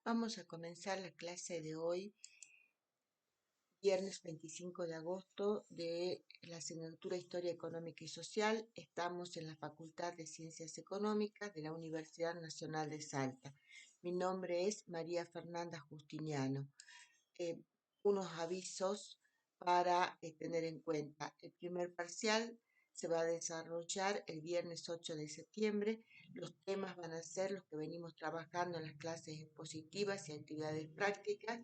Vamos a comenzar la clase de hoy, viernes 25 de agosto, de la asignatura Historia Económica y Social. Estamos en la Facultad de Ciencias Económicas de la Universidad Nacional de Salta. Mi nombre es María Fernanda Justiniano. Eh, Unos avisos para tener en cuenta. El primer parcial se va a desarrollar el viernes 8 de septiembre. Los temas van a ser los que venimos trabajando en las clases expositivas y actividades prácticas,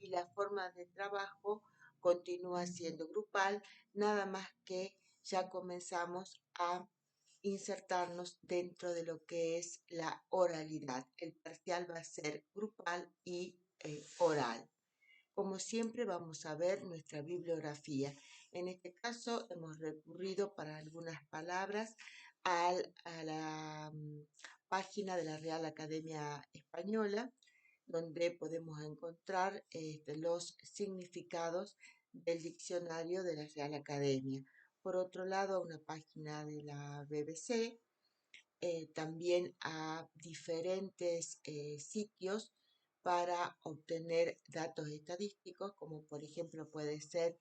y la forma de trabajo continúa siendo grupal, nada más que ya comenzamos a insertarnos dentro de lo que es la oralidad. El parcial va a ser grupal y oral. Como siempre, vamos a ver nuestra bibliografía. En este caso, hemos recurrido para algunas palabras a la página de la Real Academia Española, donde podemos encontrar los significados del diccionario de la Real Academia. Por otro lado, a una página de la BBC, también a diferentes sitios para obtener datos estadísticos, como por ejemplo puede ser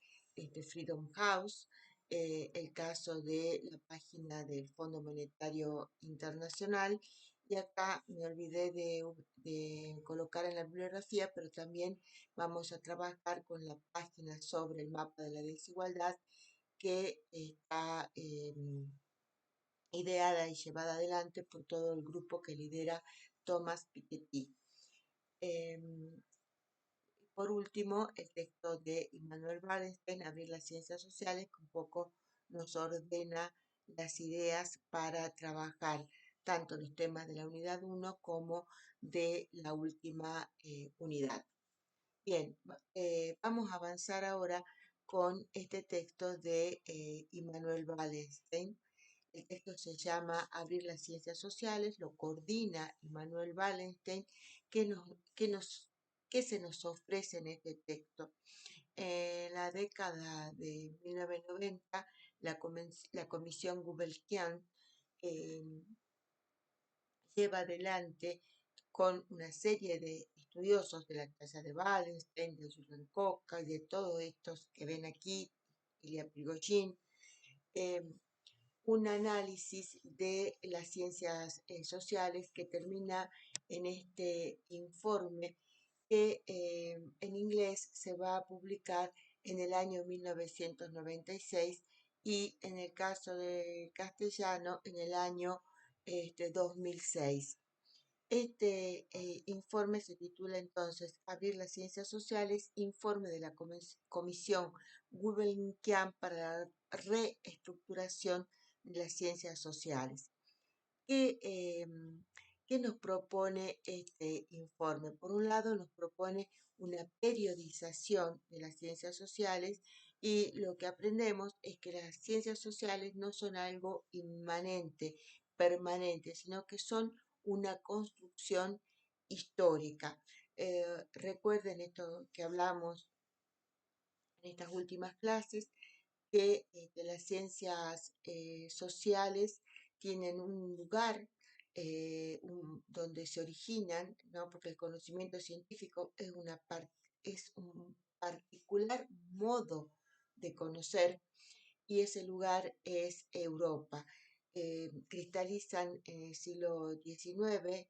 Freedom House, el caso de la página del Fondo Monetario Internacional. Y acá me olvidé de colocar en la bibliografía, pero también vamos a trabajar con la página sobre el mapa de la desigualdad, que está ideada y llevada adelante por todo el grupo que lidera Thomas Piketty. Por último, el texto de Immanuel Wallenstein, Abrir las ciencias sociales, que un poco nos ordena las ideas para trabajar tanto los temas de la unidad 1 como de la última unidad. Bien, vamos a avanzar ahora con este texto de Immanuel Wallenstein. El texto se llama Abrir las ciencias sociales, lo coordina Immanuel Wallenstein. ¿Qué, nos, qué, nos, qué se nos ofrece en este texto? En la década de 1990, la Comisión Gulbenkian eh, lleva adelante con una serie de estudiosos de la talla de Wallenstein, de Julian Koch y de todos estos que ven aquí, Ilya Prigogine, eh, un análisis de las ciencias sociales que termina en este informe que en inglés se va a publicar en el año 1996 y en el caso de castellano en el año 2006. Este informe se titula entonces Abrir las ciencias sociales, informe de la Comisión Gulbenkian para la reestructuración de las ciencias sociales. ¿Qué, qué nos propone este informe? Por un lado, nos propone una periodización de las ciencias sociales, y lo que aprendemos es que las ciencias sociales no son algo inmanente, permanente, sino que son una construcción histórica. Recuerden esto que hablamos en estas últimas clases, que las ciencias sociales tienen un lugar donde se originan, ¿no? Porque el conocimiento científico es un particular modo de conocer, y ese lugar es Europa. Cristalizan en el siglo XIX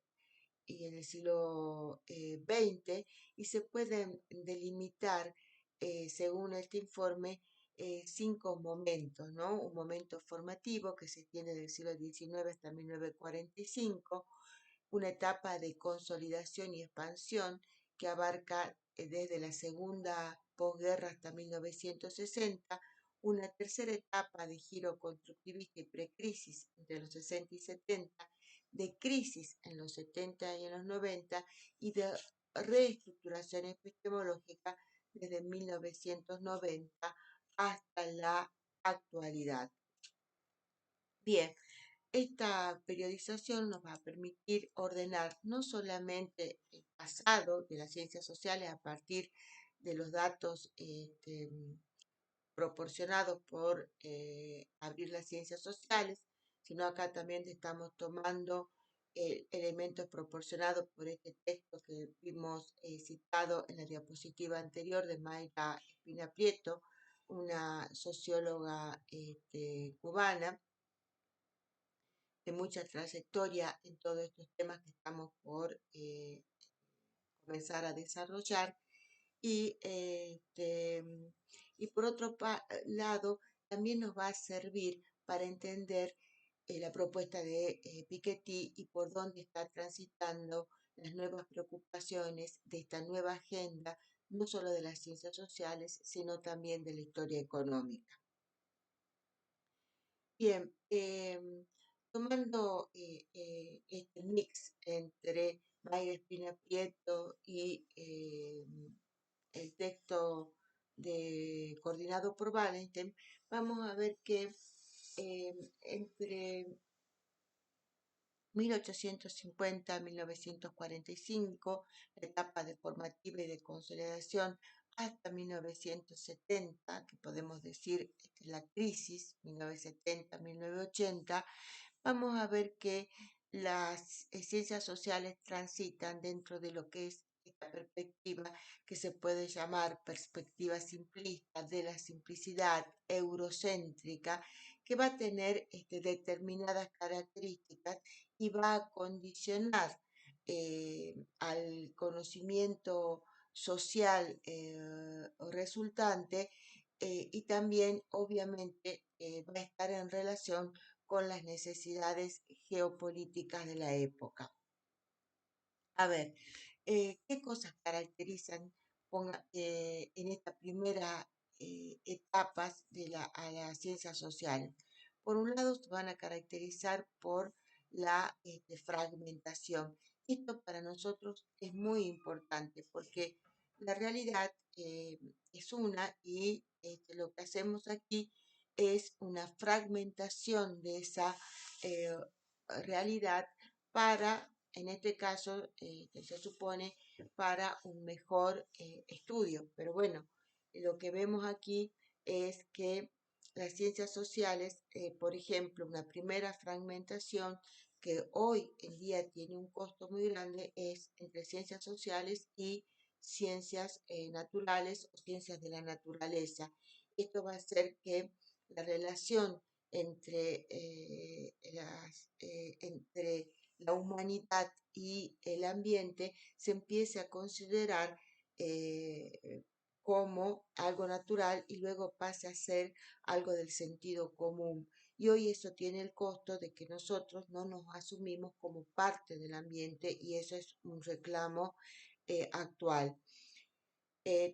y en el siglo XX, y se pueden delimitar, según este informe, 5 momentos, ¿no? Un momento formativo que se tiene del siglo XIX hasta 1945, una etapa de consolidación y expansión que abarca desde la segunda posguerra hasta 1960, una tercera etapa de giro constructivista y precrisis entre los 60 y 70, de crisis en los 70 y en los 90, y de reestructuración epistemológica desde 1990 hasta la actualidad. Bien, esta periodización nos va a permitir ordenar no solamente el pasado de las ciencias sociales a partir de los datos proporcionados por Abrir las ciencias sociales, sino acá también estamos tomando elementos proporcionados por este texto que vimos citado en la diapositiva anterior de Mayra Espina Prieto, una socióloga cubana de mucha trayectoria en todos estos temas que estamos por comenzar a desarrollar. Y, y por otro lado, también nos va a servir para entender la propuesta de Piketty y por dónde está transitando las nuevas preocupaciones de esta nueva agenda, no solo de las ciencias sociales, sino también de la historia económica. Bien, tomando este mix entre Mayra Espina Prieto y el texto coordinado por Wallenstein, vamos a ver que entre 1850 a 1945, la etapa de formativa y de consolidación, hasta 1970, que podemos decir la crisis, 1970-1980, vamos a ver que las ciencias sociales transitan dentro de lo que es esta perspectiva que se puede llamar perspectiva simplista de la simplicidad eurocéntrica, que va a tener determinadas características y va a condicionar al conocimiento social resultante y también obviamente va a estar en relación con las necesidades geopolíticas de la época. A ver, ¿qué cosas caracterizan en esta primera etapas a las ciencias sociales? Por un lado, se van a caracterizar por la fragmentación. Esto para nosotros es muy importante porque la realidad es una y lo que hacemos aquí es una fragmentación de esa eh, realidad para, en este caso, que se supone para un mejor estudio. Pero bueno, lo que vemos aquí es que las ciencias sociales, por ejemplo, una primera fragmentación que hoy en día tiene un costo muy grande es entre ciencias sociales y ciencias naturales o ciencias de la naturaleza. Esto va a hacer que la relación entre la humanidad y el ambiente se empiece a considerar como algo natural y luego pase a ser algo del sentido común. Y hoy eso tiene el costo de que nosotros no nos asumimos como parte del ambiente y eso es un reclamo actual.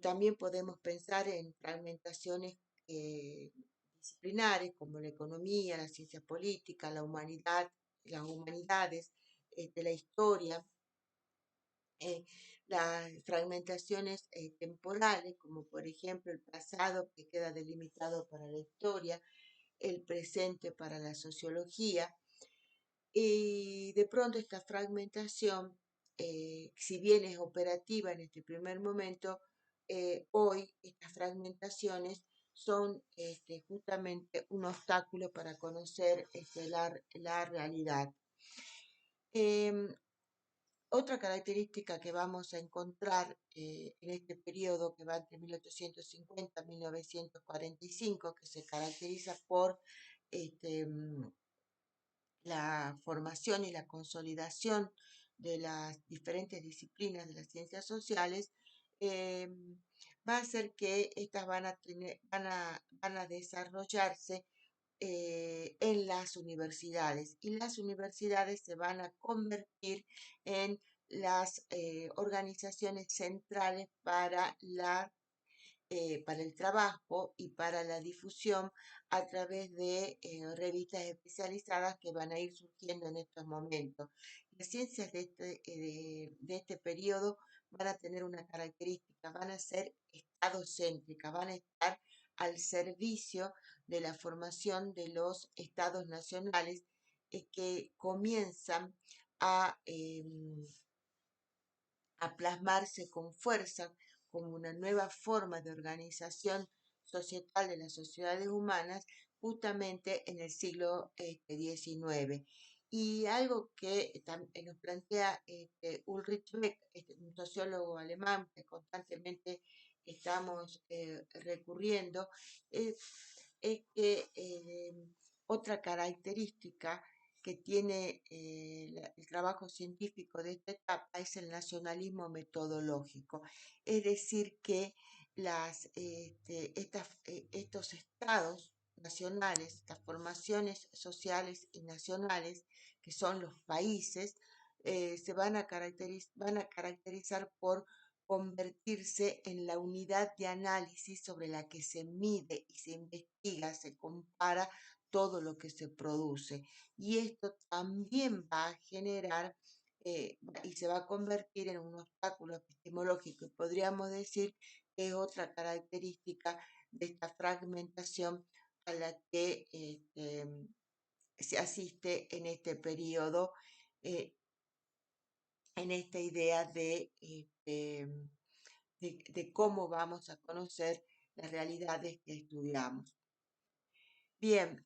También podemos pensar en fragmentaciones eh, disciplinares como la economía, la ciencia política, la humanidad, las humanidades, de la historia, eh, las fragmentaciones temporales, como por ejemplo el pasado que queda delimitado para la historia, el presente para la sociología, y de pronto esta fragmentación, si bien es operativa en este primer momento, hoy estas fragmentaciones son justamente un obstáculo para conocer la realidad. Em, Otra característica que vamos a encontrar en este periodo que va entre 1850 y 1945, que se caracteriza por este, mm, la formación y la consolidación de las diferentes disciplinas de las ciencias sociales, eh, va a hacer que estas van a desarrollarse en las universidades y las universidades se van a convertir en las organizaciones centrales para el trabajo y para la difusión a través de revistas especializadas que van a ir surgiendo en estos momentos. Las ciencias de este periodo van a tener una característica, van a ser estadocéntricas, van a estar al servicio de la formación de los estados nacionales que comienzan a a plasmarse con fuerza como una nueva forma de organización societal de las sociedades humanas justamente en el siglo XIX. Y algo que nos plantea Ulrich Beck, un sociólogo alemán que constantemente estamos recurriendo, es, es que otra característica que tiene el trabajo científico de esta etapa es el nacionalismo metodológico. Es decir, que estos estados nacionales, estas formaciones sociales y nacionales, que son los países, se van a caracterizar por convertirse en la unidad de análisis sobre la que se mide y se investiga, se compara todo lo que se produce. Y esto también va a generar y se va a convertir en un obstáculo epistemológico. Y podríamos decir que es otra característica de esta fragmentación a la que se asiste en este periodo, eh, en esta idea de cómo vamos a conocer las realidades que estudiamos. Bien,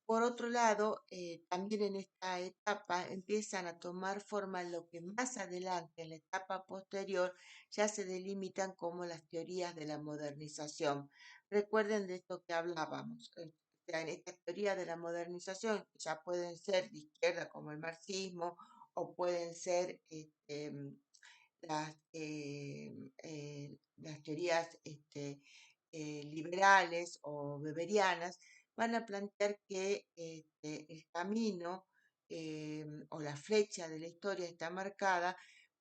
por otro lado, también en esta etapa empiezan a tomar forma lo que más adelante, en la etapa posterior, ya se delimitan como las teorías de la modernización. Recuerden de esto que hablábamos. O sea, en esta teoría de la modernización ya pueden ser de izquierda como el marxismo o pueden ser las teorías liberales o weberianas, van a plantear que el camino o la flecha de la historia está marcada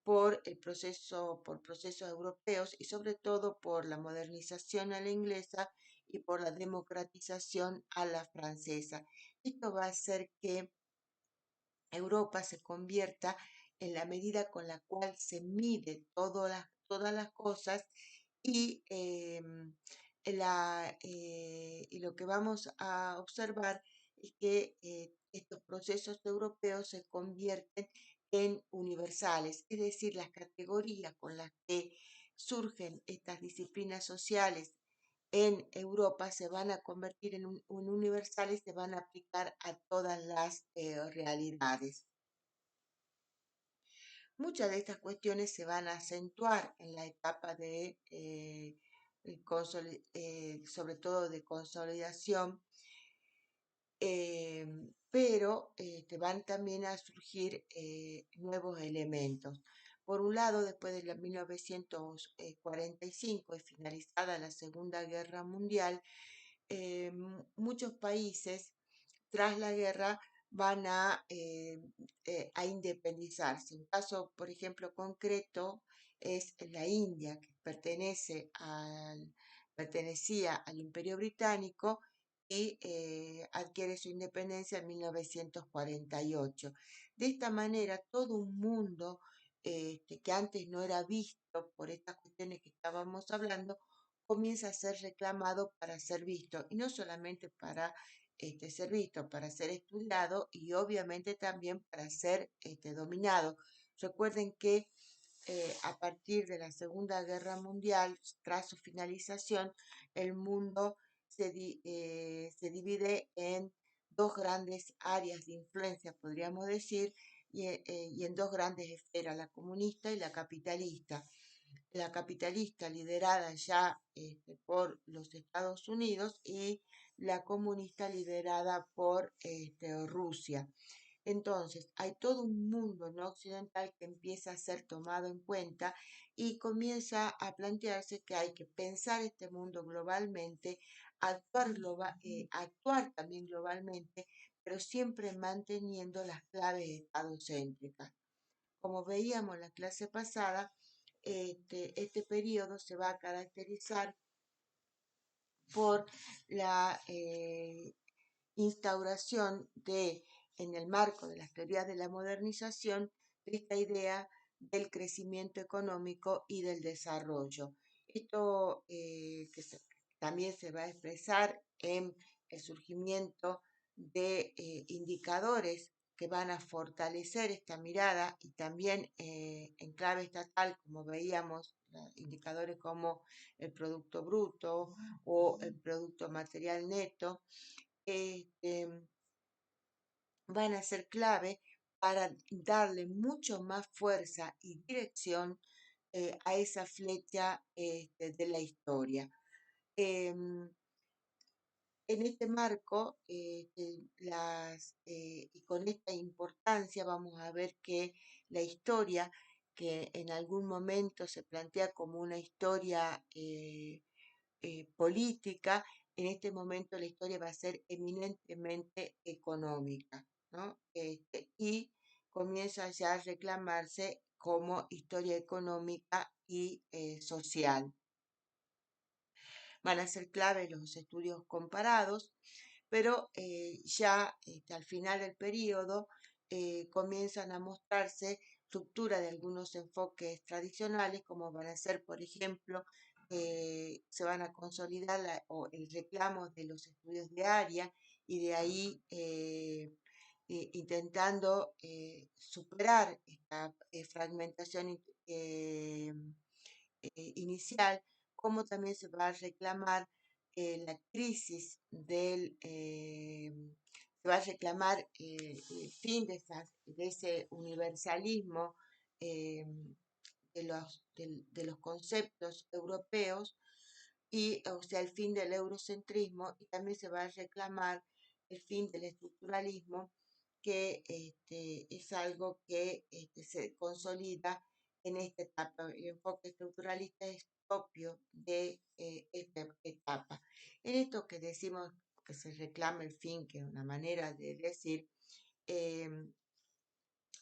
por procesos europeos y sobre todo por la modernización a la inglesa y por la democratización a la francesa. Esto va a hacer que Europa se convierta en la medida con la cual se mide todas las cosas y, y lo que vamos a observar es que estos procesos europeos se convierten en universales, es decir, las categorías con las que surgen estas disciplinas sociales en Europa se van a convertir en universales, se van a aplicar a todas las realidades. Muchas de estas cuestiones se van a acentuar en la etapa de, sobre todo de consolidación, pero te van también a surgir nuevos elementos. Por un lado, después de 1945 y finalizada la Segunda Guerra Mundial, muchos países tras la guerra van a independizarse. Un caso, por ejemplo, concreto es la India, que pertenecía al Imperio Británico y adquiere su independencia en 1948. De esta manera, todo un mundo que antes no era visto por estas cuestiones que estábamos hablando, comienza a ser reclamado para ser visto, y no solamente para ser visto, para ser estudiado y obviamente también para ser dominado. Recuerden que a partir de la Segunda Guerra Mundial, tras su finalización, el mundo se divide en dos grandes áreas de influencia, podríamos decir, y en dos grandes esferas, la comunista y la capitalista. La capitalista liderada ya por los Estados Unidos y la comunista liderada por Rusia. Entonces, hay todo un mundo no occidental que empieza a ser tomado en cuenta y comienza a plantearse que hay que pensar este mundo globalmente, actuar también globalmente, pero siempre manteniendo las claves estadocéntricas. Como veíamos en la clase pasada, este periodo se va a caracterizar por la instauración en el marco de las teorías de la modernización, de esta idea del crecimiento económico y del desarrollo. Esto también se va a expresar en el surgimiento de indicadores que van a fortalecer esta mirada y también en clave estatal, como veíamos, indicadores como el Producto Bruto o el Producto Material Neto, este, van a ser clave para darle mucho más fuerza y dirección a esa flecha de la historia. Em, en este marco y con esta importancia vamos a ver que la historia, que en algún momento se plantea como una historia política, en este momento la historia va a ser eminentemente económica, ¿no? Y comienza ya a reclamarse como historia económica y social. Van a ser clave los estudios comparados, pero ya al final del periodo comienzan a mostrarse ruptura de algunos enfoques tradicionales, como van a ser, por ejemplo, se van a consolidar el reclamo de los estudios de área y de ahí intentando superar esta fragmentación inicial, como también se va a reclamar la crisis se va a reclamar el fin de ese universalismo eh, de los conceptos europeos y, o sea, el fin del eurocentrismo y también se va a reclamar el fin del estructuralismo, que es algo que se consolida en esta etapa. El enfoque estructuralista es propio de esta etapa. En esto que decimos que se reclama el fin, que es una manera de decir, em,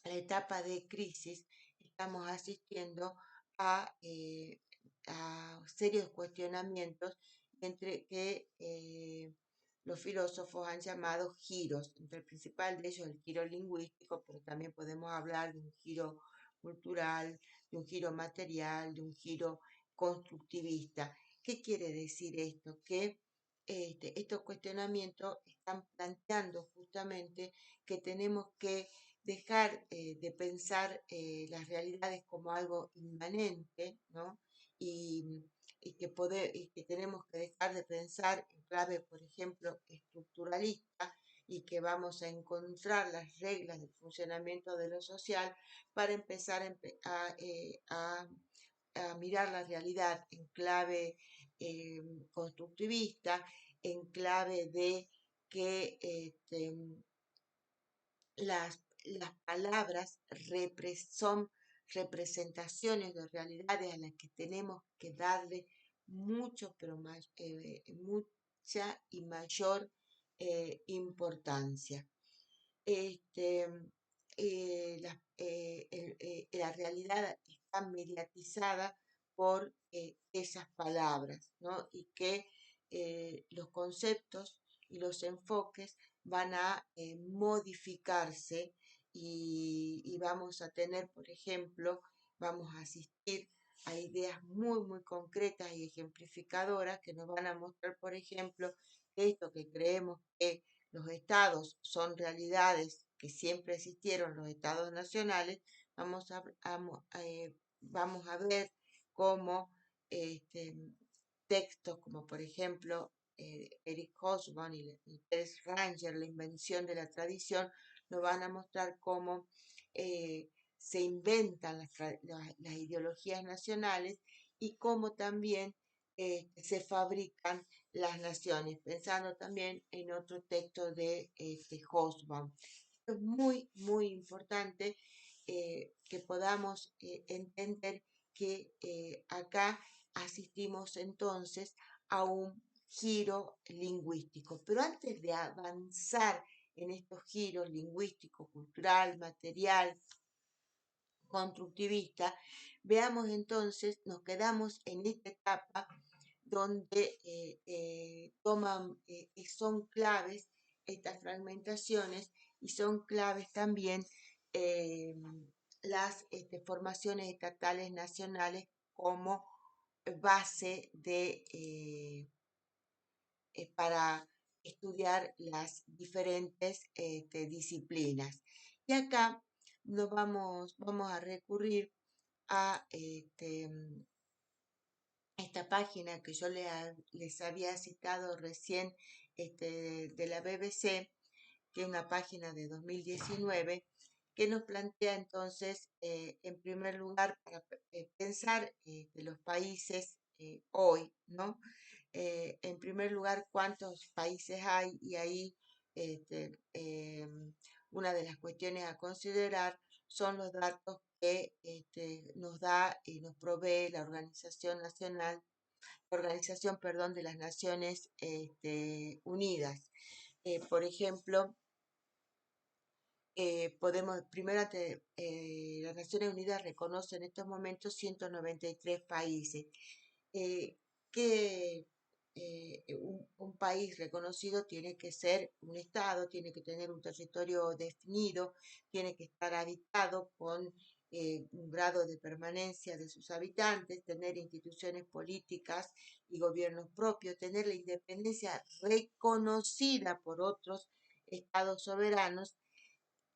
la etapa de crisis, estamos asistiendo a serios cuestionamientos entre que los filósofos han llamado giros, entre el principal de ellos el giro lingüístico, pero también podemos hablar de un giro cultural, de un giro material, de un giro constructivista. ¿Qué quiere decir esto? Que estos cuestionamientos están planteando justamente que tenemos que dejar de pensar las realidades como algo inmanente, ¿no? Y, y que tenemos que dejar de pensar en clave, por ejemplo, estructuralista y que vamos a encontrar las reglas del funcionamiento de lo social para empezar a mirar la realidad en clave constructivista, en clave de que las palabras son representaciones de realidades a las que tenemos que darle mucho, pero más, mucha y mayor importancia. Este, la realidad está mediatizada por esas palabras, ¿no? Y que los conceptos y los enfoques van a modificarse y vamos a tener, por ejemplo, vamos a asistir a ideas muy, muy concretas y ejemplificadoras que nos van a mostrar, por ejemplo, esto que creemos que los estados son realidades que siempre existieron, los estados nacionales, vamos vamos a ver cómo este, textos como por ejemplo Eric Hobsbawm y Teres Ranger, La invención de la tradición, nos van a mostrar cómo se inventan las ideologías nacionales y cómo también se fabrican las naciones, pensando también en otro texto de Hobsbawm. Esto es muy, muy importante que podamos entender que acá asistimos entonces a un giro lingüístico. Pero antes de avanzar en estos giros lingüísticos, cultural, material, constructivista, veamos entonces, nos quedamos en esta etapa donde son claves estas fragmentaciones y son claves también eh, las formaciones estatales nacionales como base para estudiar las diferentes disciplinas. Y acá vamos a recurrir a esta página que les había citado recién de la BBC, que es una página de 2019, que nos plantea entonces, en primer lugar, para pensar de los países hoy, ¿no? En primer lugar, cuántos países hay y ahí este, una de las cuestiones a considerar son los datos que nos da y nos provee la Organización, perdón, de las Naciones Unidas. Por ejemplo, podemos, primero, las Naciones Unidas reconoce en estos momentos 193 países. eh, que un país reconocido tiene que ser un estado, tiene que tener un territorio definido, tiene que estar habitado con un grado de permanencia de sus habitantes, tener instituciones políticas y gobiernos propios, tener la independencia reconocida por otros estados soberanos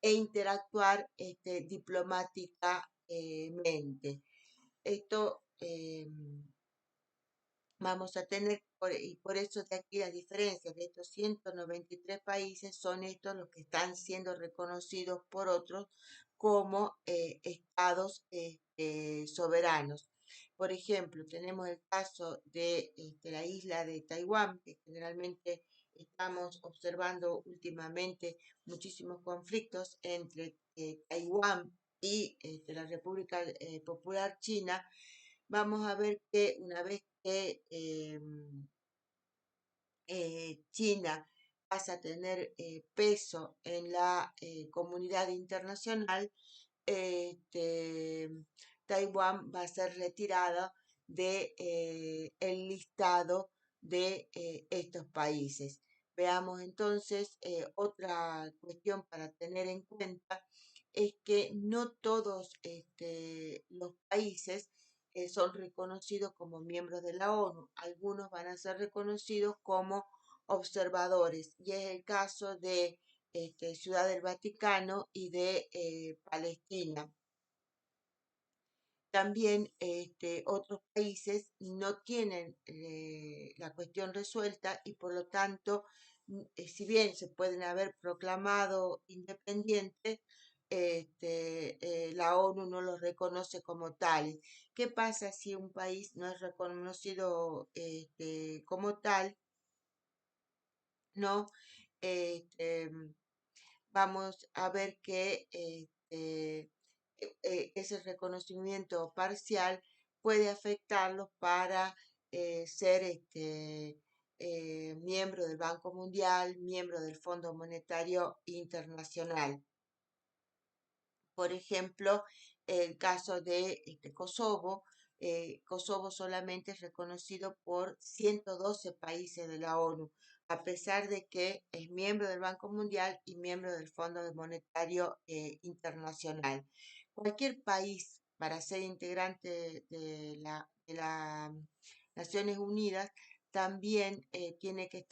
e interactuar diplomáticamente. Esto vamos a tener, y por eso de aquí la diferencia de estos 193 países son estos los que están siendo reconocidos por otros como estados soberanos. Por ejemplo, tenemos el caso de la isla de Taiwán, que generalmente estamos observando últimamente muchísimos conflictos entre Taiwán y la República Popular China. Vamos a ver que una vez que China pasa a tener peso en la comunidad internacional, este, Taiwán va a ser retirada de el listado de estos países. Veamos entonces otra cuestión para tener en cuenta es que no todos los países son reconocidos como miembros de la ONU. Algunos van a ser reconocidos como observadores y es el caso de Ciudad del Vaticano y de Palestina. También otros países no tienen la cuestión resuelta y por lo tanto, si bien se pueden haber proclamado independientes, la ONU no los reconoce como tales. ¿Qué pasa si un país no es reconocido como tal? ¿No? Este, vamos a ver que ese reconocimiento parcial puede afectarlos para ser miembro del Banco Mundial, miembro del Fondo Monetario Internacional. Por ejemplo, el caso de Kosovo. Kosovo solamente es reconocido por 112 países de la ONU, a pesar de que es miembro del Banco Mundial y miembro del Fondo Monetario Internacional. Cualquier país, para ser integrante de la Naciones Unidas, también tiene que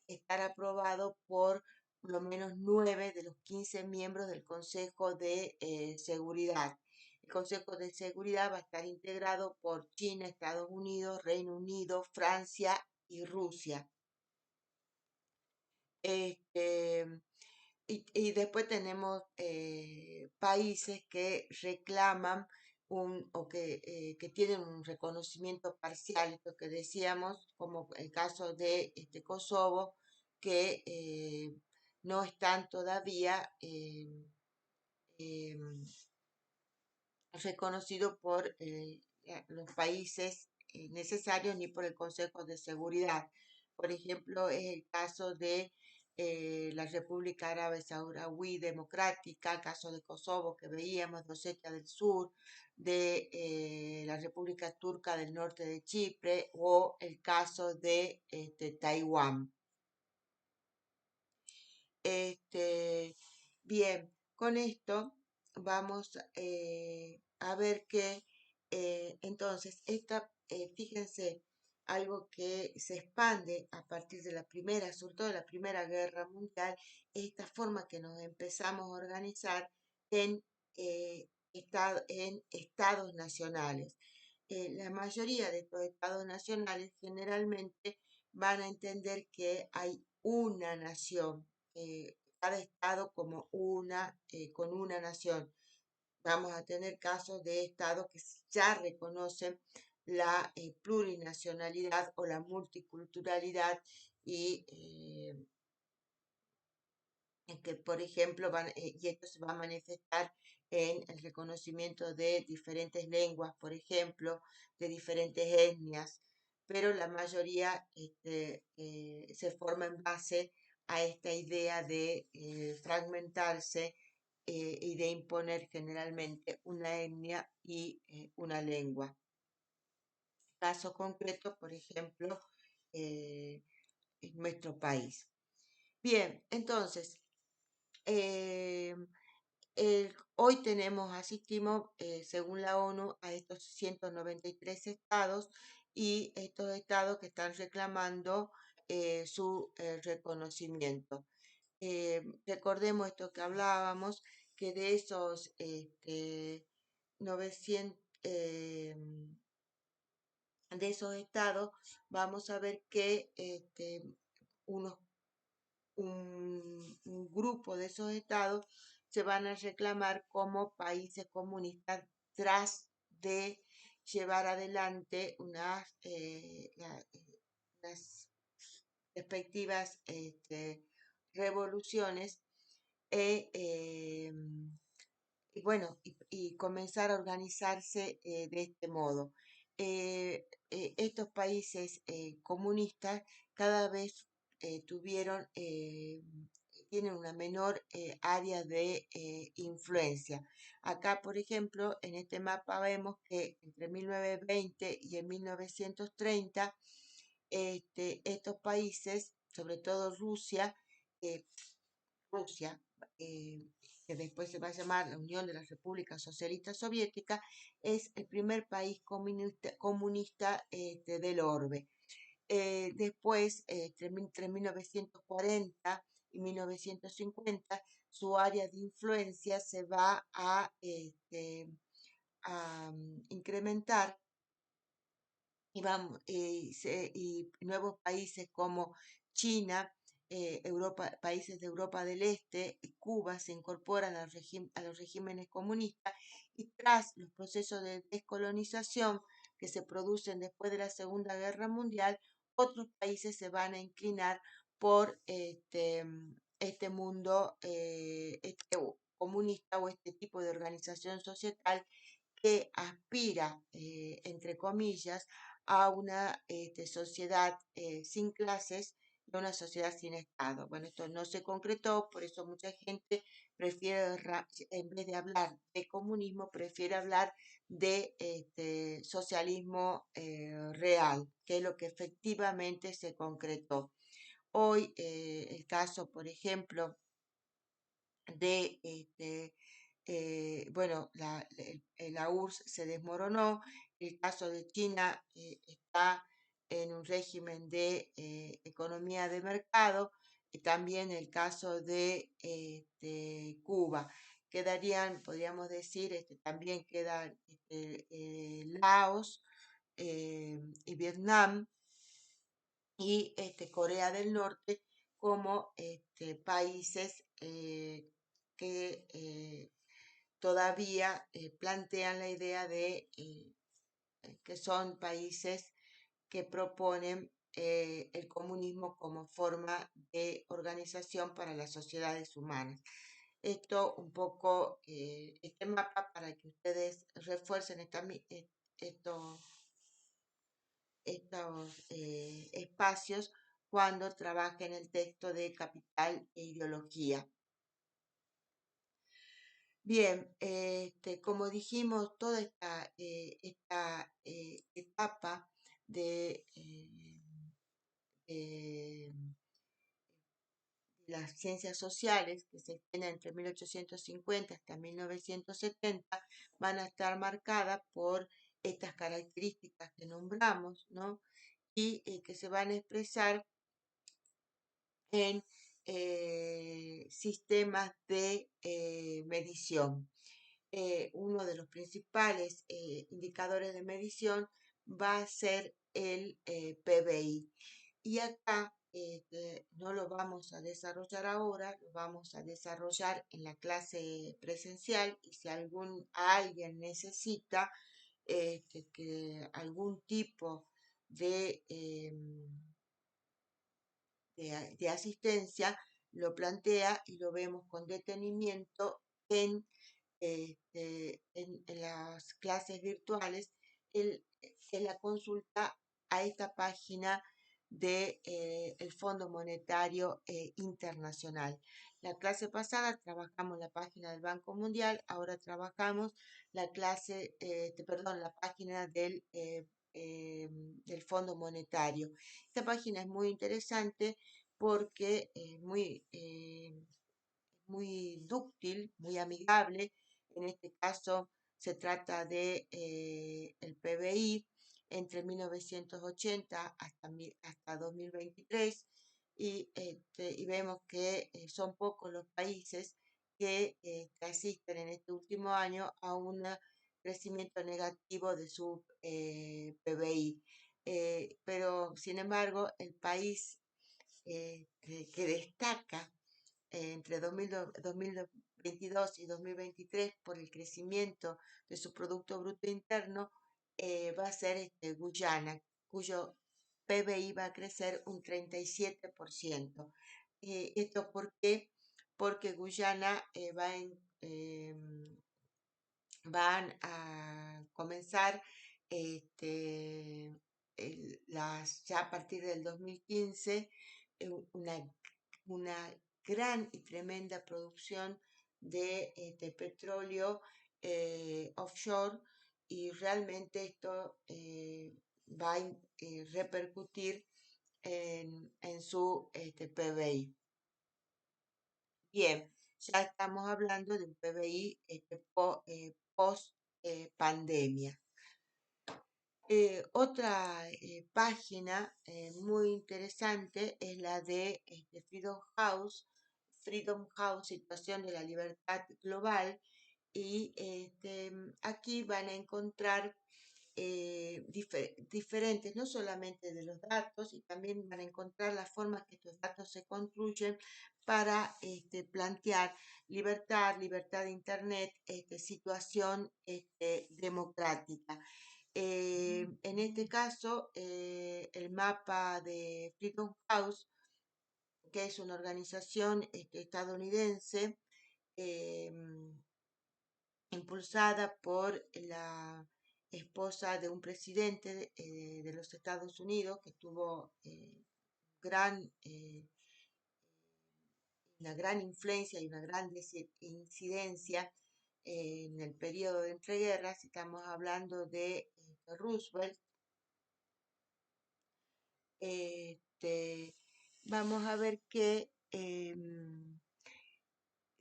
estar aprobado por lo menos 9 de los 15 miembros del Consejo de Seguridad. El Consejo de Seguridad va a estar integrado por China, Estados Unidos, Reino Unido, Francia y Rusia. Este, y después tenemos países que reclaman que tienen un reconocimiento parcial, esto que decíamos, como el caso de Kosovo, que no están todavía em, reconocidos por los países necesarios ni por el Consejo de Seguridad. Por ejemplo, es el caso de la República Árabe Saharaui Democrática, el caso de Kosovo que veíamos, de Osetia del Sur, de la República Turca del Norte de Chipre o el caso de Taiwán. Este, bien, con esto vamos a ver que entonces fíjense, algo que se expande a partir de la primera, sobre todo de la Primera Guerra Mundial, esta forma que nos empezamos a organizar en, en estados nacionales. La mayoría de estos estados nacionales generalmente van a entender que hay una nación, cada estado como con una nación. Vamos a tener casos de estados que ya reconocen la plurinacionalidad o la multiculturalidad y en que, por ejemplo, y esto se va a manifestar en el reconocimiento de diferentes lenguas, por ejemplo, de diferentes etnias, pero la mayoría se forma en base a esta idea de fragmentarse y de imponer generalmente una etnia y una lengua. Caso concreto, por ejemplo, en nuestro país. Bien, entonces, eh, hoy asistimos, según la ONU, a estos 193 estados y estos estados que están reclamando su reconocimiento. Recordemos esto que hablábamos, que de esos 900, de esos estados, vamos a ver que unos un grupo de esos estados se van a reclamar como países comunistas tras de llevar adelante unas respectivas revoluciones e, y bueno, y comenzar a organizarse de este modo. Estos países comunistas cada vez tienen una menor área de influencia. Acá, por ejemplo, en este mapa vemos que entre 1920 y en 1930, estos países, sobre todo eh, Rusia, eh, que después se va a llamar la Unión de las Repúblicas Socialistas Soviéticas, es el primer país comunista del orbe. Después, entre 1940 y 1950, su área de influencia se va a incrementar y nuevos países como China, países de Europa del Este y Cuba se incorporan a los regímenes comunistas y tras los procesos de descolonización que se producen después de la Segunda Guerra Mundial, otros países se van a inclinar por este mundo comunista o este tipo de organización societal que aspira, entre comillas, a una sociedad sin clases y a una sociedad sin Estado. Bueno, esto no se concretó, por eso mucha gente prefiere, en vez de hablar de comunismo, prefiere hablar de socialismo real, que es lo que efectivamente se concretó. Hoy, el caso, por ejemplo, de bueno, la URSS se desmoronó, el caso de China está en un régimen de economía de mercado, y también el caso de Cuba. Podríamos decir, también quedan Laos y Vietnam y Corea del Norte como países que todavía plantean la idea de que son países que proponen el comunismo como forma de organización para las sociedades humanas. Esto un poco, este mapa para que ustedes refuercen estos, estos espacios cuando trabajen el texto de Capital e Ideología. Bien, como dijimos, toda esta etapa de, eh, las ciencias sociales, que se extiende entre 1850 hasta 1970, van a estar marcadas por estas características que nombramos, ¿no? Y que se van a expresar en sistemas de medición. Uno de los principales indicadores de medición va a ser el PBI. Y acá no lo vamos a desarrollar ahora, lo vamos a desarrollar en la clase presencial y si alguien necesita que algún tipo de, de asistencia, lo plantea y lo vemos con detenimiento en las clases virtuales, en la consulta a esta página de, el Fondo Monetario Internacional. La clase pasada trabajamos la página del Banco Mundial, ahora trabajamos la página del Fondo Monetario. Esta página es muy interesante porque muy dúctil, muy amigable. En este caso se trata de el PBI entre 1980 hasta 2023 y vemos que son pocos los países que asisten en este último año a un crecimiento negativo de su PBI. Pero, sin embargo, el país que destaca entre 2022 y 2023 por el crecimiento de su Producto Bruto Interno va a ser Guyana, cuyo PBI va a crecer un 37%. ¿Esto por qué? Porque Guyana van a comenzar ya a partir del 2015 eh, una, una gran y tremenda producción de petróleo offshore y realmente esto va a repercutir en su PBI. Bien, ya estamos hablando de un PBI post pandemia. Otra página muy interesante es la de Freedom House, Situación de la Libertad Global, y aquí van a encontrar diferentes, no solamente de los datos, y también van a encontrar las formas que estos datos se construyen para plantear libertad de Internet, situación democrática. En este caso, el mapa de Freedom House, que es una organización estadounidense, em, impulsada por la esposa de un presidente de los Estados Unidos que tuvo gran, una gran influencia y una gran incidencia en el periodo de entreguerras. Estamos hablando de Roosevelt. Este, Vamos a ver que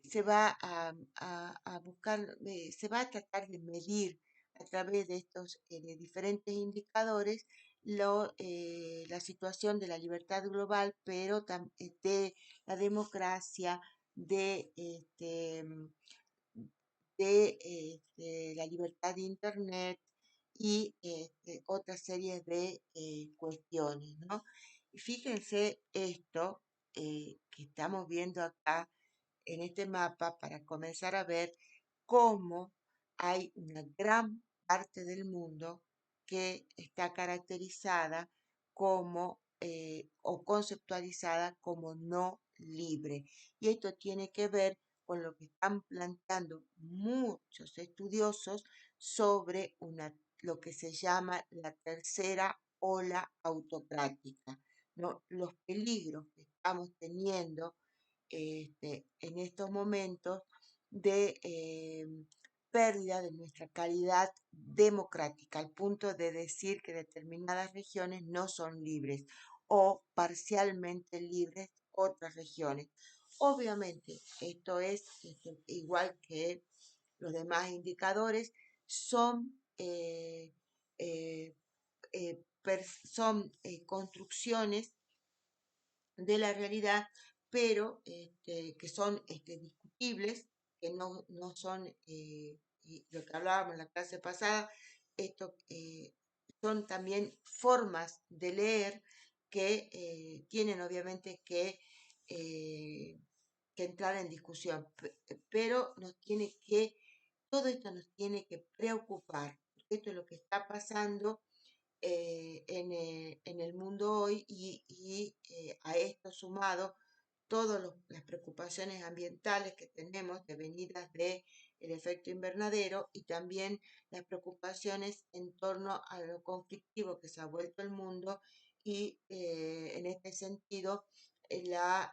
se va a buscar, se va a tratar de medir a través de estos de diferentes indicadores la situación de la libertad global, pero de la democracia, de la libertad de Internet y otra serie de cuestiones, ¿no? Y fíjense esto que estamos viendo acá en este mapa para comenzar a ver cómo hay una gran parte del mundo que está caracterizada como o conceptualizada como no libre. Y esto tiene que ver con lo que están planteando muchos estudiosos sobre lo que se llama la tercera ola autocrática, ¿no? Los peligros que estamos teniendo en estos momentos de pérdida de nuestra calidad democrática, al punto de decir que determinadas regiones no son libres o parcialmente libres otras regiones. Obviamente, esto es igual que los demás indicadores, son, construcciones de la realidad, pero que son discutibles, que no son, y lo que hablábamos en la clase pasada, esto son también formas de leer que tienen obviamente que entrar en discusión, pero todo esto nos tiene que preocupar, porque esto es lo que está pasando en el mundo hoy y a esto sumado todas las preocupaciones ambientales que tenemos devenidas del efecto invernadero y también las preocupaciones en torno a lo conflictivo que se ha vuelto el mundo y en este sentido la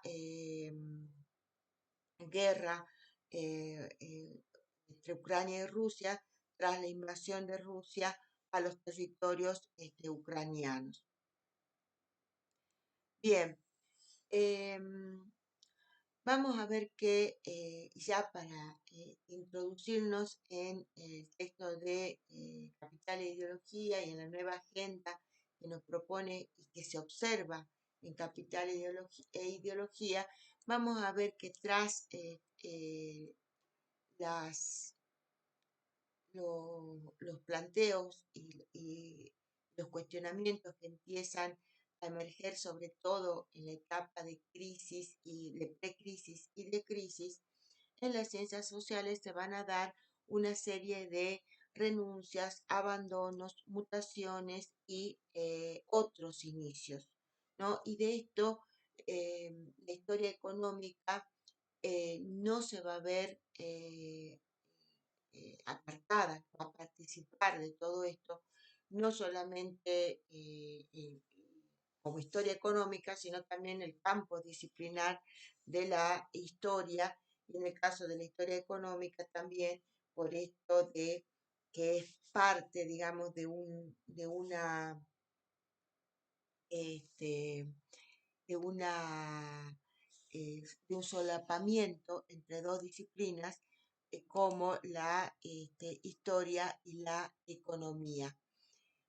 guerra entre Ucrania y Rusia tras la invasión de Rusia a los territorios ucranianos. Bien, em, vamos a ver que ya para introducirnos en el texto de Capital e Ideología y en la nueva agenda que nos propone y que se observa en Capital e Ideología, vamos a ver que tras las los planteos y los cuestionamientos que empiezan a emerger, sobre todo en la etapa de crisis y de precrisis y de crisis, en las ciencias sociales se van a dar una serie de renuncias, abandonos, mutaciones y otros inicios, ¿no? Y de esto, la historia económica no se va a ver apartada, va a participar de todo esto, no solamente como historia económica, sino también el campo disciplinar de la historia, y en el caso de la historia económica también por esto de que es parte, digamos, este, de una de un solapamiento entre dos disciplinas como la historia y la economía.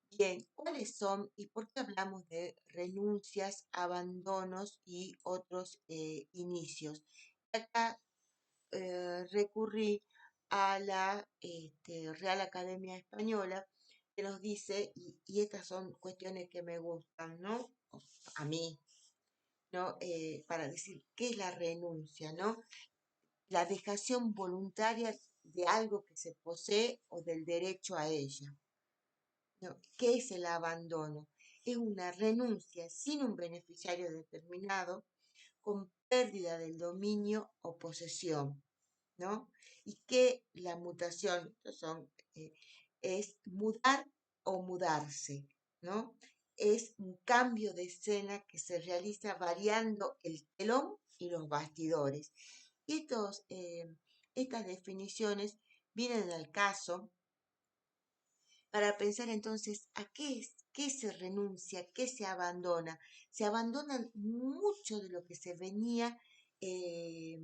Bien, ¿cuáles son y por qué hablamos de renuncias, abandonos y otros inicios? Acá recurrí a la Real Academia Española que nos dice, y estas son cuestiones que me gustan, ¿no? A mí, ¿no? Para decir qué es la renuncia, ¿no? La dejación voluntaria de algo que se posee o del derecho a ella. ¿No? ¿Qué es el abandono? Es una renuncia sin un beneficiario determinado, con pérdida del dominio o posesión, ¿no? Y que la mutación, es mudar o mudarse, ¿no? Es un cambio de escena que se realiza variando el telón y los bastidores. Y estas definiciones vienen al caso para pensar entonces a qué se renuncia, qué se abandona. Se abandonan mucho de lo que se eh,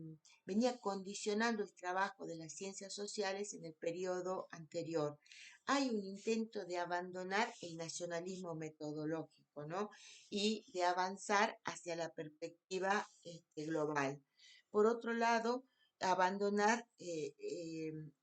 venía condicionando el trabajo de las ciencias sociales en el periodo anterior. Hay un intento de abandonar el nacionalismo metodológico, ¿no? Y de avanzar hacia la perspectiva global. Por otro lado, abandonar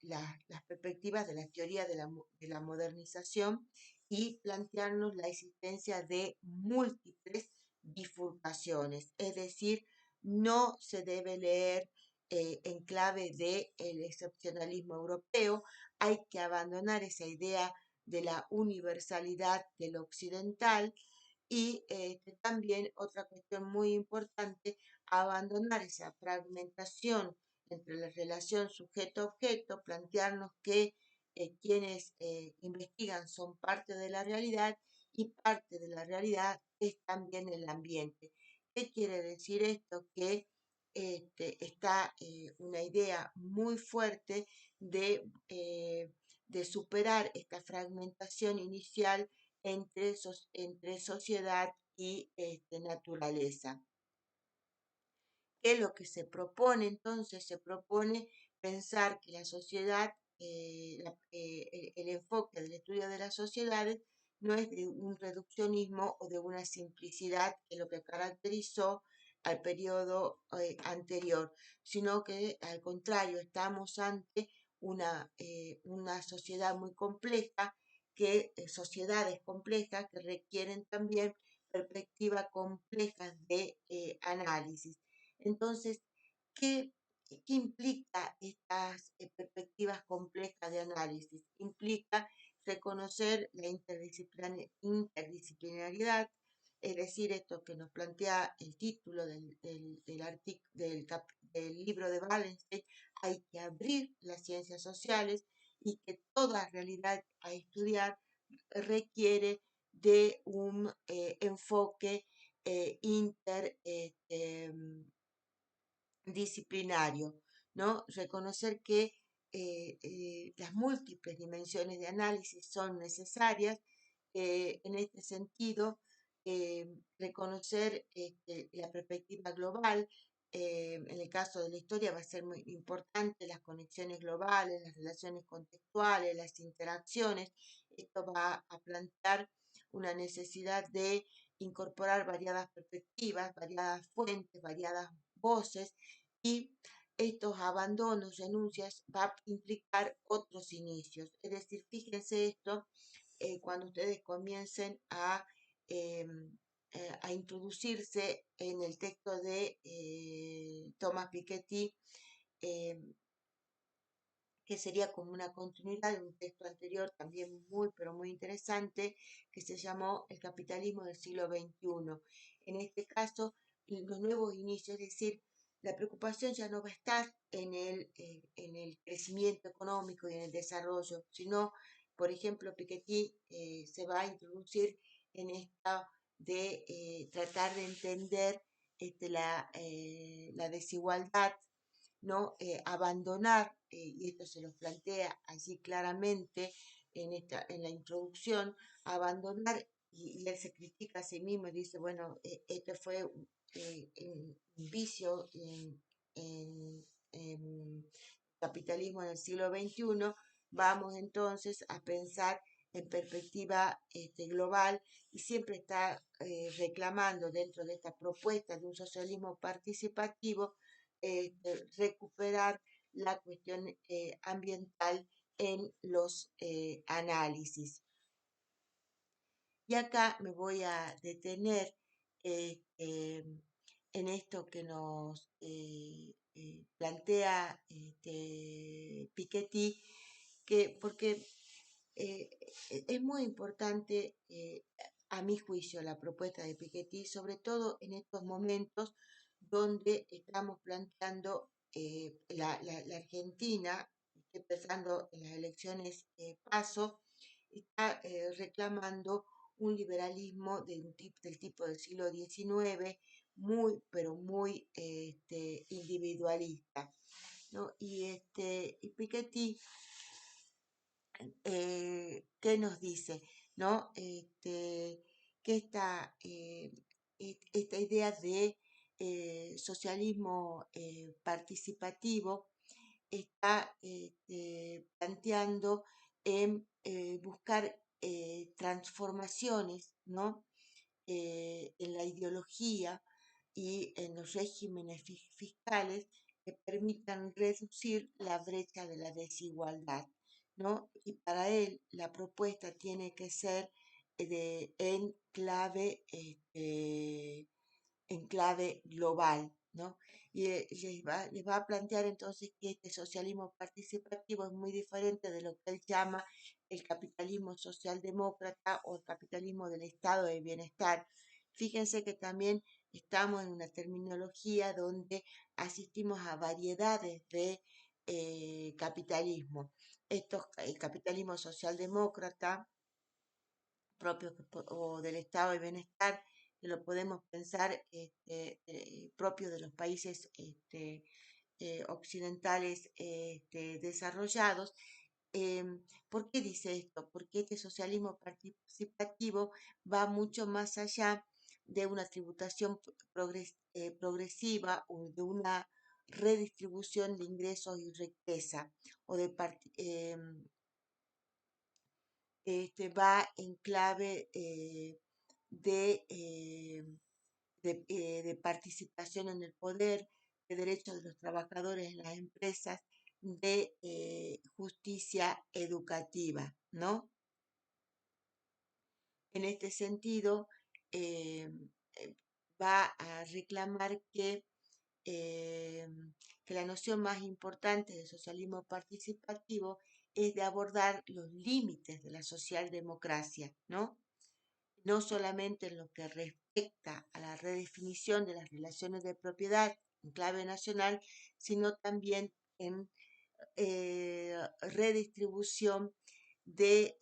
las perspectivas de la teoría de la modernización y plantearnos la existencia de múltiples bifurcaciones, es decir, no se debe leer en clave de el excepcionalismo europeo, hay que abandonar esa idea de la universalidad del occidental y también otra cuestión muy importante, abandonar esa fragmentación entre la relación sujeto-objeto, plantearnos que quienes investigan son parte de la realidad y parte de la realidad es también el ambiente. ¿Qué quiere decir esto? Que está una idea muy fuerte de superar esta fragmentación inicial entre sociedad y naturaleza. ¿Qué es lo que se propone entonces? Se propone pensar que la sociedad, el enfoque del estudio de las sociedades no es de un reduccionismo o de una simplicidad que es lo que caracterizó al periodo anterior, sino que al contrario estamos ante una sociedad muy compleja, sociedades complejas que requieren también perspectivas complejas de análisis. Entonces, ¿qué, qué implica estas perspectivas complejas de análisis? Implica reconocer la interdisciplinariedad, es decir, esto que nos plantea el título del libro de Wallenstein: hay que abrir las ciencias sociales y que toda realidad a estudiar requiere de un enfoque interdisciplinario, ¿no? Reconocer que las múltiples dimensiones de análisis son necesarias. En este sentido, reconocer la perspectiva global. En el caso de la historia va a ser muy importante las conexiones globales, las relaciones contextuales, las interacciones. Esto va a plantear una necesidad de incorporar variadas perspectivas, variadas fuentes, variadas voces, y estos abandonos, renuncias, va a implicar otros inicios. Es decir, fíjense esto cuando ustedes comiencen eh, a introducirse en el texto de Thomas Piketty, eh, que sería como una continuidad de un texto anterior también muy, pero muy interesante, que se llamó El capitalismo del siglo XXI. En este caso, los nuevos inicios, es decir, la preocupación ya no va a estar en el crecimiento económico y en el desarrollo, sino, por ejemplo, Piketty se va a introducir en esta de tratar de entender la desigualdad, ¿no? Abandonar, y esto se lo plantea así claramente en la introducción, abandonar, y él se critica a sí mismo y dice, bueno, este fue un vicio en capitalismo en el siglo XXI. Vamos entonces a pensar en perspectiva global, y siempre está reclamando dentro de esta propuesta de un socialismo participativo recuperar la cuestión ambiental en los análisis. Y acá me voy a detener en esto que nos plantea Piketty, porque es muy importante, a mi juicio, la propuesta de Piketty, sobre todo en estos momentos donde estamos planteando la Argentina, estoy pensando en las elecciones PASO, está reclamando un liberalismo del tipo del siglo XIX, muy, pero muy individualista, ¿no? Y Piketty, ¿qué nos dice? ¿No? Que esta idea de socialismo participativo está planteando en buscar transformaciones, ¿no? En la ideología y en los regímenes fiscales que permitan reducir la brecha de la desigualdad, ¿no? Y para él la propuesta tiene que ser en clave global, ¿no? Y les va a plantear entonces que este socialismo participativo es muy diferente de lo que él llama el capitalismo socialdemócrata o el capitalismo del estado de bienestar. Fíjense que también estamos en una terminología donde asistimos a variedades de capitalismo. El capitalismo socialdemócrata propio o del estado de bienestar, que lo podemos pensar propio de los países occidentales desarrollados. ¿Por qué dice esto? Porque este socialismo participativo va mucho más allá de una tributación progresiva o de una redistribución de ingresos y riqueza, o va en clave de, eh, de participación en el poder, de derechos de los trabajadores en las empresas, de justicia educativa, ¿no? En este sentido, eh, eh, va a reclamar eh, que la noción más importante del socialismo participativo es de abordar los límites de la socialdemocracia, ¿no? No solamente en lo que respecta a la redefinición de las relaciones de propiedad en clave nacional, sino también en redistribución de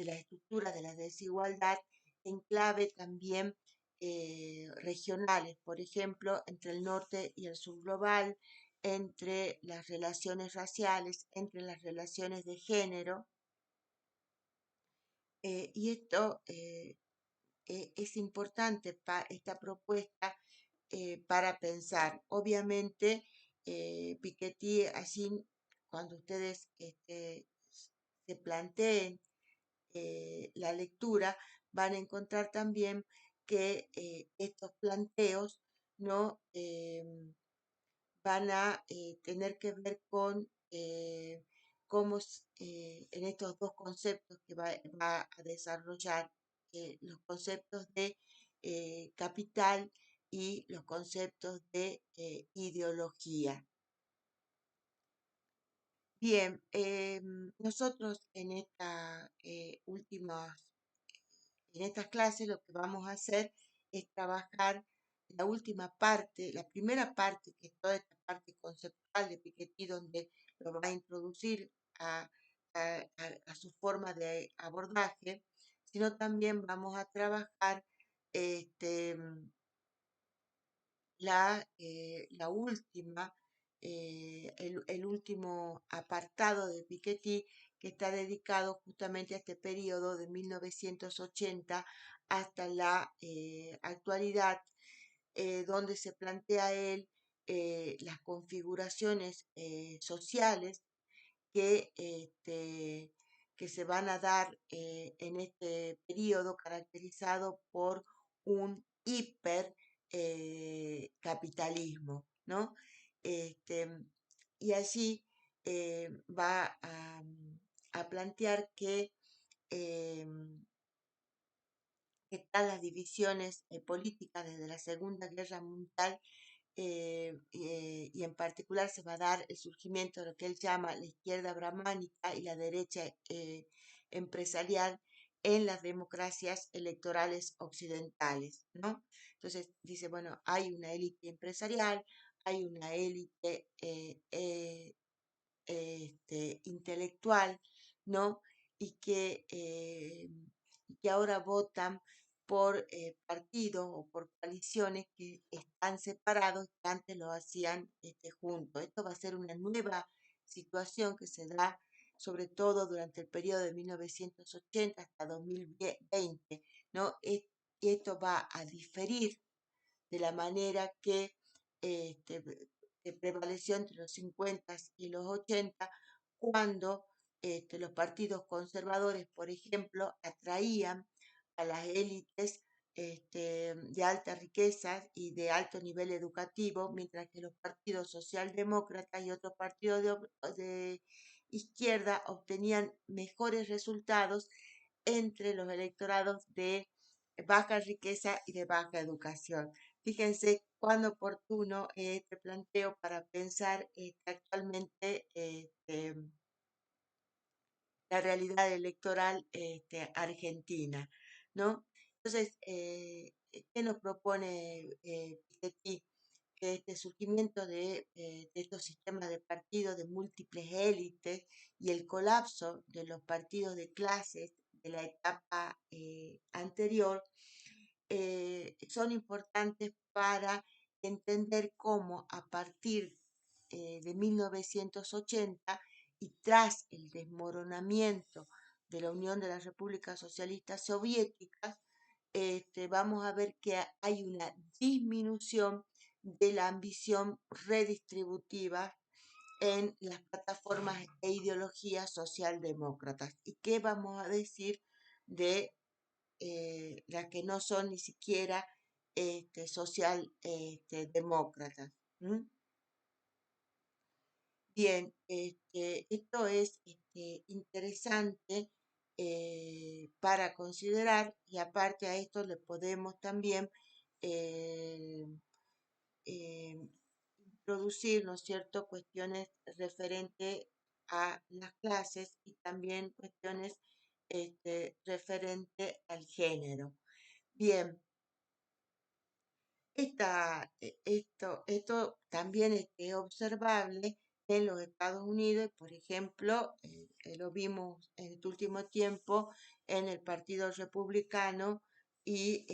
la estructura de la desigualdad en clave también regionales, por ejemplo, entre el norte y el sur global, entre las relaciones raciales, entre las relaciones de género. Y esto es importante para esta propuesta para pensar. Obviamente, Piketty, allí, cuando ustedes se planteen la lectura, van a encontrar también que estos planteos no van a tener que ver con cómo en estos dos conceptos que va a desarrollar, los conceptos de capital y los conceptos de ideología. Bien, nosotros en estas clases lo que vamos a hacer es trabajar la última parte, la primera parte, que es toda esta parte conceptual de Piketty, donde lo va a introducir a su forma de abordaje, sino también vamos a trabajar este, la última, el último apartado de Piketty que está dedicado justamente a este periodo de 1980 hasta la actualidad, donde se plantea él las configuraciones sociales que se van a dar en este periodo caracterizado por un hiper capitalismo, ¿no? Este, y allí va a plantear que están las divisiones políticas desde la Segunda Guerra Mundial y en particular se va a dar el surgimiento de lo que él llama la izquierda brahmánica y la derecha empresarial en las democracias electorales occidentales, ¿no? Entonces dice, bueno, hay una élite empresarial, hay una élite intelectual, ¿no? Y que ahora votan por partidos o por coaliciones que están separados, que antes lo hacían juntos. Esto va a ser una nueva situación que se da sobre todo durante el periodo de 1980 hasta 2020, ¿no? Y esto va a diferir de la manera este, que prevaleció entre los 50 y los 80, cuando los partidos conservadores, por ejemplo, atraían a las élites de alta riqueza y de alto nivel educativo, mientras que los partidos socialdemócratas y otros partidos de izquierda obtenían mejores resultados entre los electorados de baja riqueza y de baja educación. Fíjense cuán oportuno es este planteo para pensar actualmente la realidad electoral argentina, ¿no? Entonces, ¿qué nos propone Piketty? Que este surgimiento de estos sistemas de partidos de múltiples élites y el colapso de los partidos de clases de la etapa anterior son importantes para entender cómo a partir de 1980 y tras el desmoronamiento de la Unión de las Repúblicas Socialistas Soviéticas, vamos a ver que hay una disminución de la ambición redistributiva en las plataformas e ideologías socialdemócratas. ¿Y qué vamos a decir de las que no son ni siquiera social demócratas? ¿Mm? Bien, esto es interesante para considerar, y aparte a esto le podemos también eh, eh, introducir, ¿no es cierto?, cuestiones referentes a las clases y también cuestiones referente al género. Bien, esto también es observable en los Estados Unidos, por ejemplo, lo vimos en este último tiempo en el Partido Republicano y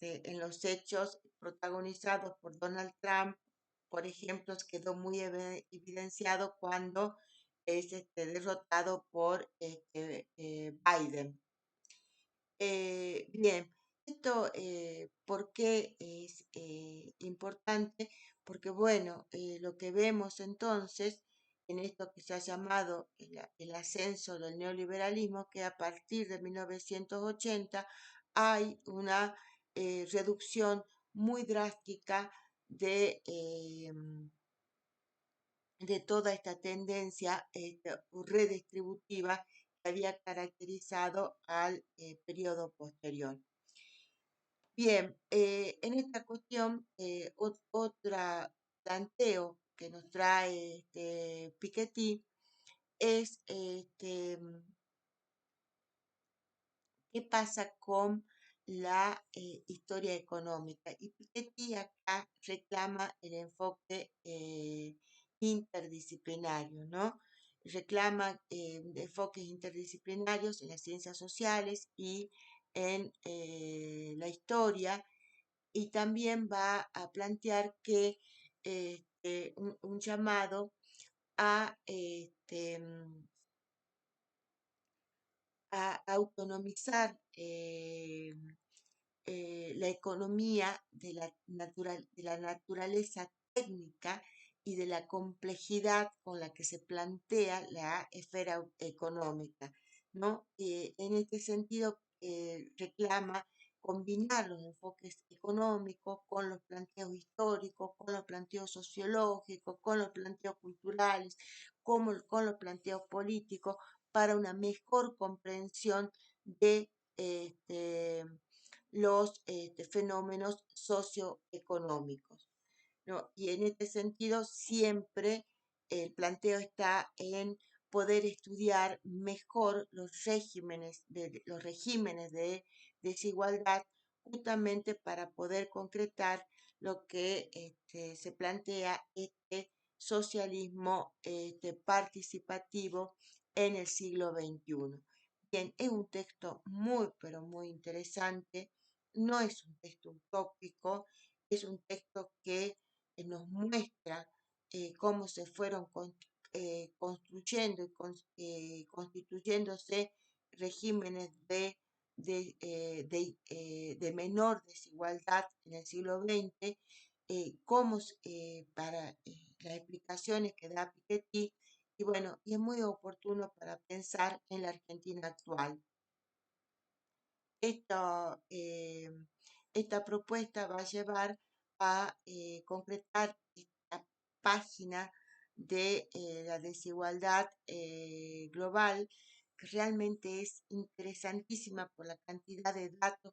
en los hechos protagonizados por Donald Trump, por ejemplo, quedó muy evidenciado cuando es derrotado por Biden. Bien, esto, ¿por qué es importante? Porque, bueno, lo que vemos entonces en esto que se ha llamado el ascenso del neoliberalismo, que a partir de 1980 hay una reducción muy drástica de toda esta tendencia redistributiva que había caracterizado al periodo posterior. Bien, en esta cuestión, otra planteo que nos trae Piketty es qué pasa con la historia económica. Y Piketty acá reclama el enfoque interdisciplinario, ¿no? Reclama enfoques interdisciplinarios en las ciencias sociales y en la historia, y también va a plantear que un llamado a, a autonomizar la economía de la naturaleza técnica y de la complejidad con la que se plantea la esfera económica, ¿no? En este sentido, reclama combinar los enfoques económicos con los planteos históricos, con los planteos sociológicos, con los planteos culturales, con los planteos políticos, para una mejor comprensión de los fenómenos socioeconómicos, ¿no? Y en este sentido, siempre el planteo está en poder estudiar mejor los regímenes de desigualdad, justamente para poder concretar lo que se plantea socialismo participativo en el siglo XXI. Bien, es un texto muy, pero muy interesante. No es un texto utópico, es un texto que nos muestra cómo se fueron construyendo y constituyéndose regímenes de menor desigualdad en el siglo XX, cómo, para las explicaciones que da Piketty, y bueno, y es muy oportuno para pensar en la Argentina actual. Esta, esta propuesta va a llevar a concretar esta página de la desigualdad global, que realmente es interesantísima por la cantidad de datos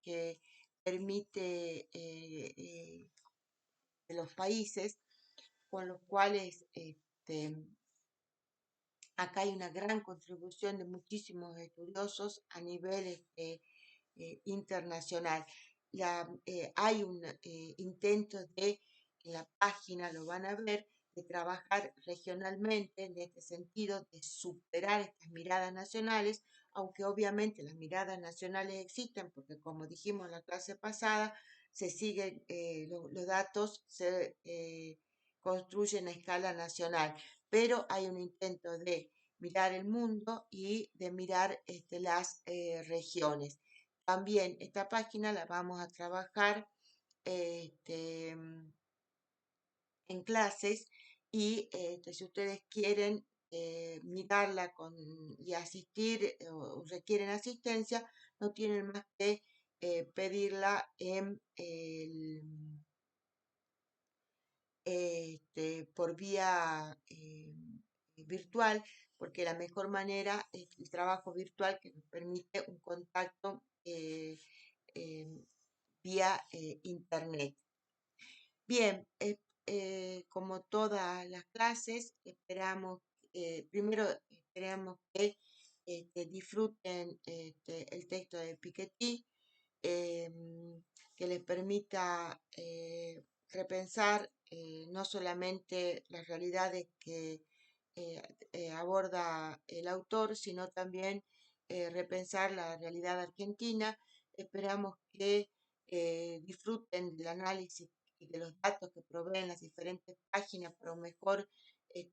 que permite de los países, con los cuales acá hay una gran contribución de muchísimos estudiosos a nivel internacional. Hay un intento en la página lo van a ver, de trabajar regionalmente en este sentido, de superar estas miradas nacionales, aunque obviamente las miradas nacionales existen, porque como dijimos en la clase pasada, se siguen, los datos se construyen a escala nacional, pero hay un intento de mirar el mundo y de mirar las regiones. También esta página la vamos a trabajar este, en clases, y si ustedes quieren mirarla y asistir o requieren asistencia, no tienen más que pedirla por vía virtual, porque la mejor manera es el trabajo virtual que nos permite un contacto eh, vía internet. Bien, como todas las clases, esperamos, primero esperamos que disfruten el texto de Piketty, que les permita repensar no solamente las realidades que eh, aborda el autor, sino también repensar la realidad argentina. Esperamos que disfruten del análisis y de los datos que proveen las diferentes páginas para un mejor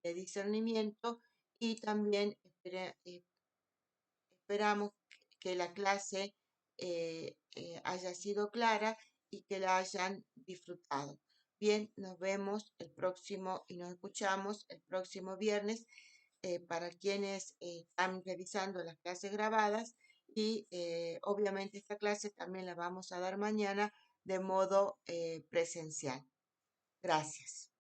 discernimiento y también esperamos que la clase haya sido clara y que la hayan disfrutado. Bien, nos vemos el próximo y nos escuchamos el próximo viernes para quienes están revisando las clases grabadas y obviamente esta clase también la vamos a dar mañana de modo presencial. Gracias.